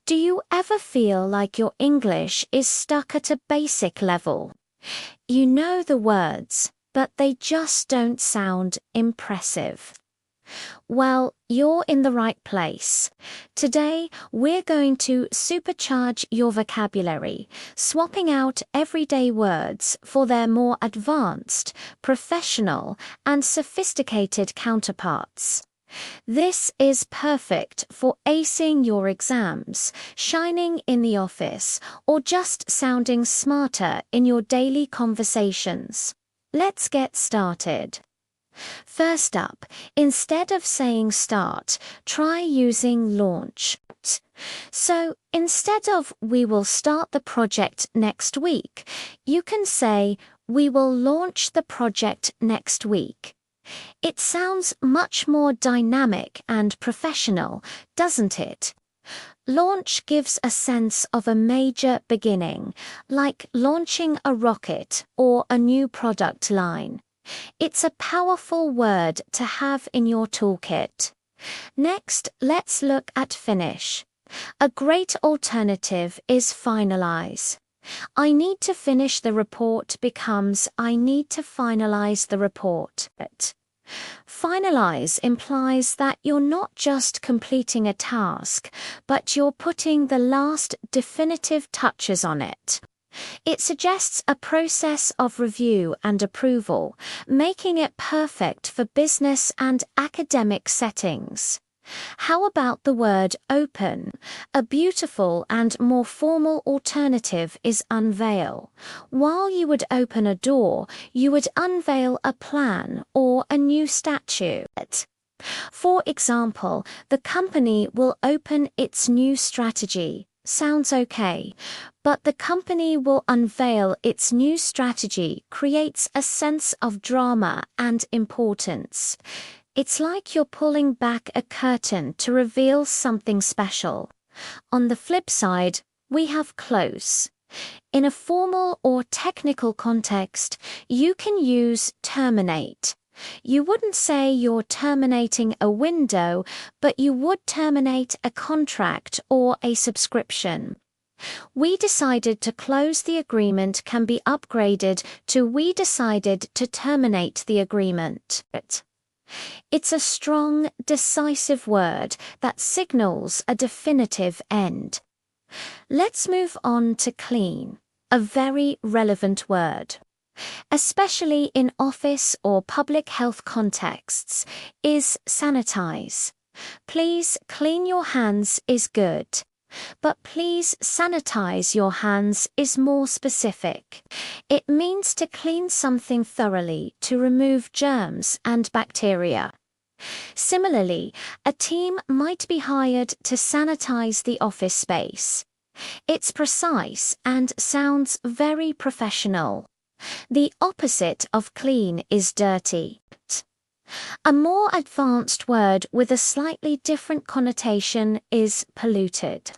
Do you ever feel like your English is stuck at a basic level? You know the words, but they just don't sound impressive. Well, you're in the right place. Today, we're going to supercharge your vocabulary, swapping out everyday words for their more advanced, professional, and sophisticated counterparts. This is perfect for acing your exams, shining in the office, or just sounding smarter in your daily conversations. Let's get started. First up, instead of saying start, try using launch. So instead of we will start the project next week, you can say we will launch the project next week. It sounds much more dynamic and professional, doesn't it? Launch gives a sense of a major beginning, like launching a rocket or a new product line. It's a powerful word to have in your toolkit. Next, let's look at finish. A great alternative is finalize. I need to finish the report becomes I need to finalize the report. Finalize implies that you're not just completing a task, but you're putting the last definitive touches on it. It suggests a process of review and approval, making it perfect for business and academic settings. How about the word open? A beautiful and more formal alternative is unveil. While you would open a door, you would unveil a plan or a new statue. For example, the company will open its new strategy. Sounds okay, but the company will unveil its new strategy creates a sense of drama and importance. It's like you're pulling back a curtain to reveal something special. On the flip side, we have close. In a formal or technical context, you can use terminate. You wouldn't say you're terminating a window, but you would terminate a contract or a subscription. We decided to close the agreement can be upgraded to we decided to terminate the agreement. It's a strong, decisive word that signals a definitive end. Let's move on to clean, a very relevant word. Especially in office or public health contexts, is sanitize. Please clean your hands is good, but please sanitize your hands is more specific. It means to clean something thoroughly to remove germs and bacteria. Similarly, a team might be hired to sanitize the office space. It's precise and sounds very professional. The opposite of clean is dirty. A more advanced word with a slightly different connotation is polluted.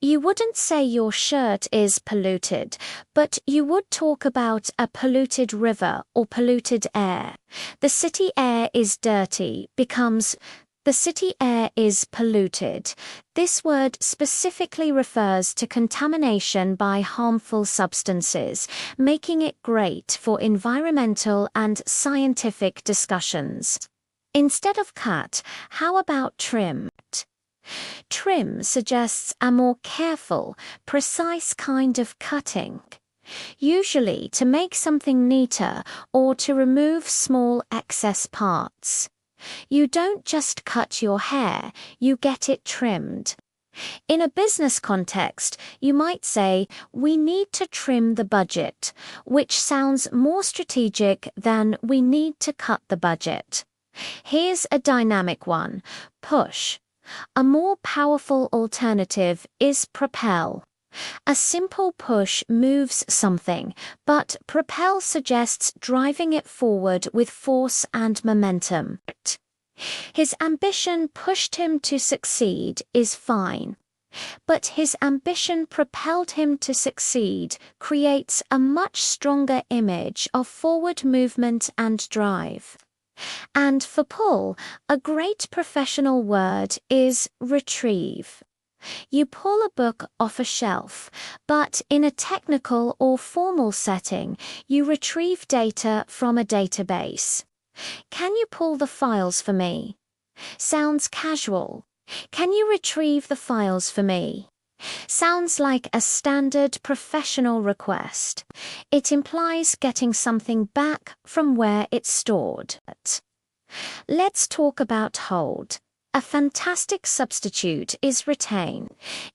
You wouldn't say your shirt is polluted, but you would talk about a polluted river or polluted air. The city air is dirty becomes the city air is polluted. This word specifically refers to contamination by harmful substances, making it great for environmental and scientific discussions. Instead of cut, how about trim? Trim suggests a more careful, precise kind of cutting. Usually to make something neater or to remove small excess parts. You don't just cut your hair, you get it trimmed. In a business context, you might say, we need to trim the budget, which sounds more strategic than we need to cut the budget. Here's a dynamic one, push. A more powerful alternative is propel. A simple push moves something, but propel suggests driving it forward with force and momentum. His ambition pushed him to succeed is fine, but his ambition propelled him to succeed creates a much stronger image of forward movement and drive. And for pull, a great professional word is retrieve. You pull a book off a shelf, but in a technical or formal setting, you retrieve data from a database. Can you pull the files for me? Sounds casual. Can you retrieve the files for me? Sounds like a standard professional request. It implies getting something back from where it's stored. Let's talk about hold. A fantastic substitute is retain.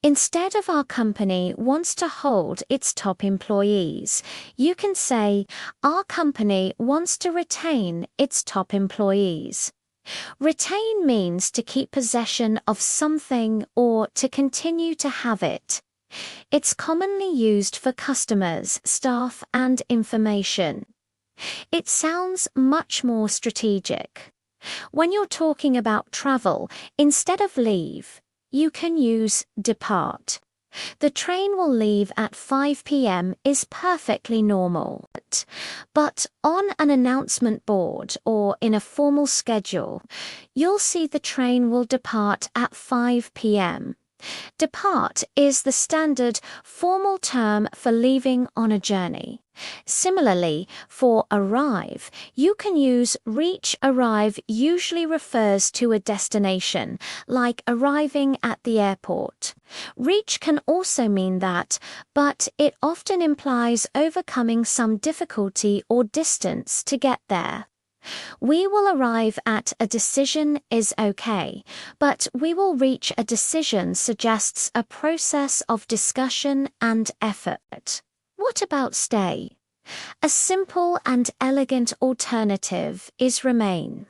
Instead of our company wants to hold its top employees, you can say our company wants to retain its top employees. Retain means to keep possession of something or to continue to have it. It's commonly used for customers, staff, and information. It sounds much more strategic. When you're talking about travel, instead of leave, you can use depart. The train will leave at 5 p.m. is perfectly normal. But on an announcement board or in a formal schedule, you'll see the train will depart at 5 p.m. Depart is the standard formal term for leaving on a journey. Similarly, for arrive, you can use reach. Arrive usually refers to a destination, like arriving at the airport. Reach can also mean that, but it often implies overcoming some difficulty or distance to get there. We will arrive at a decision is okay, but we will reach a decision suggests a process of discussion and effort. What about stay? A simple and elegant alternative is remain.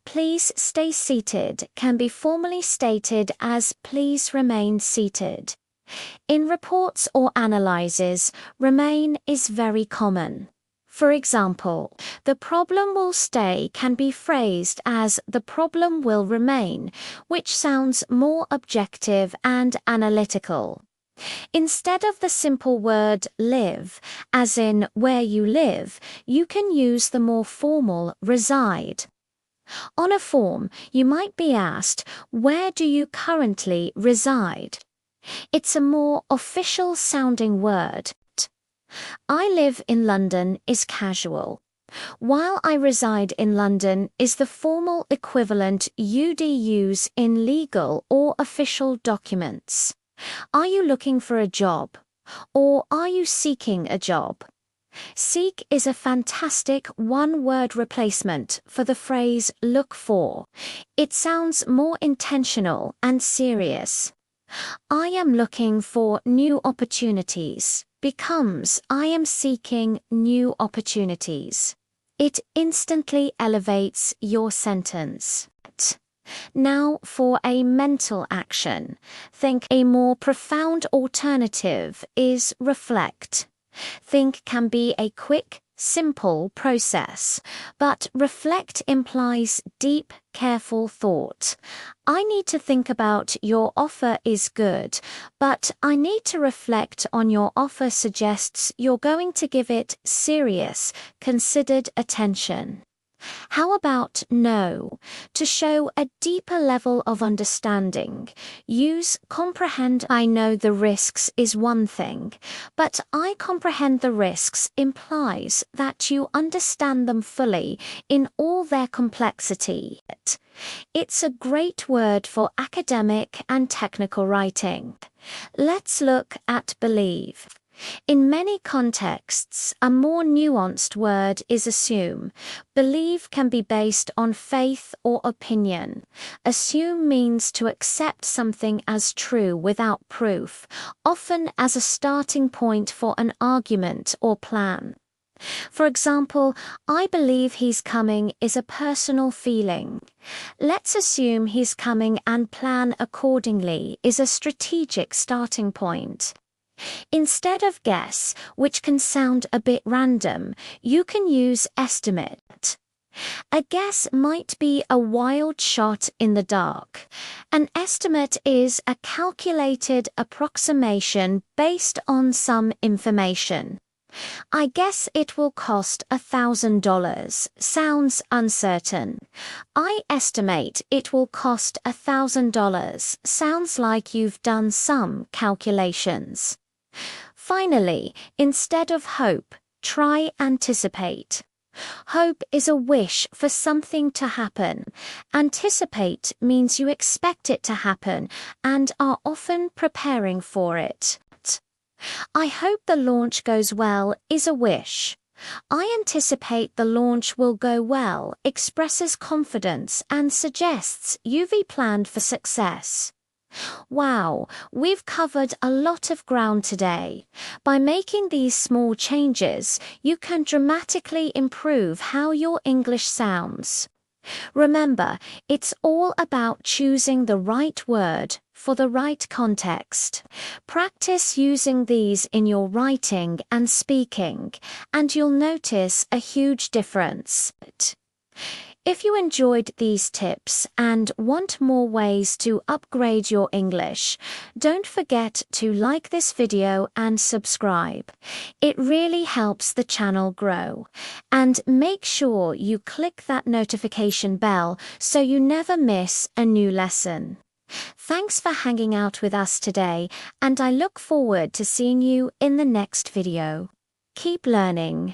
Please stay seated can be formally stated as please remain seated. In reports or analyses, remain is very common. For example, the problem will stay can be phrased as the problem will remain, which sounds more objective and analytical. Instead of the simple word live, as in where you live, you can use the more formal reside. On a form, you might be asked, where do you currently reside? It's a more official sounding word. I live in London is casual. While I reside in London is the formal equivalent you'd use in legal or official documents. Are you looking for a job? Or are you seeking a job? Seek is a fantastic one-word replacement for the phrase look for. It sounds more intentional and serious. I am looking for new opportunities becomes I am seeking new opportunities. It instantly elevates your sentence. Now for a mental action. Think a more profound alternative is reflect. Think can be a quick, simple process, but reflect implies deep, careful thought. I need to think about your offer is good, but I need to reflect on your offer suggests you're going to give it serious, considered attention. How about know? To show a deeper level of understanding, use comprehend. I know the risks is one thing, but I comprehend the risks implies that you understand them fully in all their complexity. It's a great word for academic and technical writing. Let's look at believe. In many contexts, a more nuanced word is assume. Believe can be based on faith or opinion. Assume means to accept something as true without proof, often as a starting point for an argument or plan. For example, I believe he's coming is a personal feeling. Let's assume he's coming and plan accordingly is a strategic starting point. Instead of guess, which can sound a bit random, you can use estimate. A guess might be a wild shot in the dark. An estimate is a calculated approximation based on some information. I guess it will cost $1,000. Sounds uncertain. I estimate it will cost $1,000. Sounds like you've done some calculations. Finally, instead of hope, try anticipate. Hope is a wish for something to happen. Anticipate means you expect it to happen and are often preparing for it. I hope the launch goes well is a wish. I anticipate the launch will go well expresses confidence and suggests you've planned for success. Wow, we've covered a lot of ground today. By making these small changes, you can dramatically improve how your English sounds. Remember, it's all about choosing the right word for the right context. Practice using these in your writing and speaking, and you'll notice a huge difference. If you enjoyed these tips and want more ways to upgrade your English, don't forget to like this video and subscribe. It really helps the channel grow. And make sure you click that notification bell so you never miss a new lesson. Thanks for hanging out with us today, and I look forward to seeing you in the next video. Keep learning.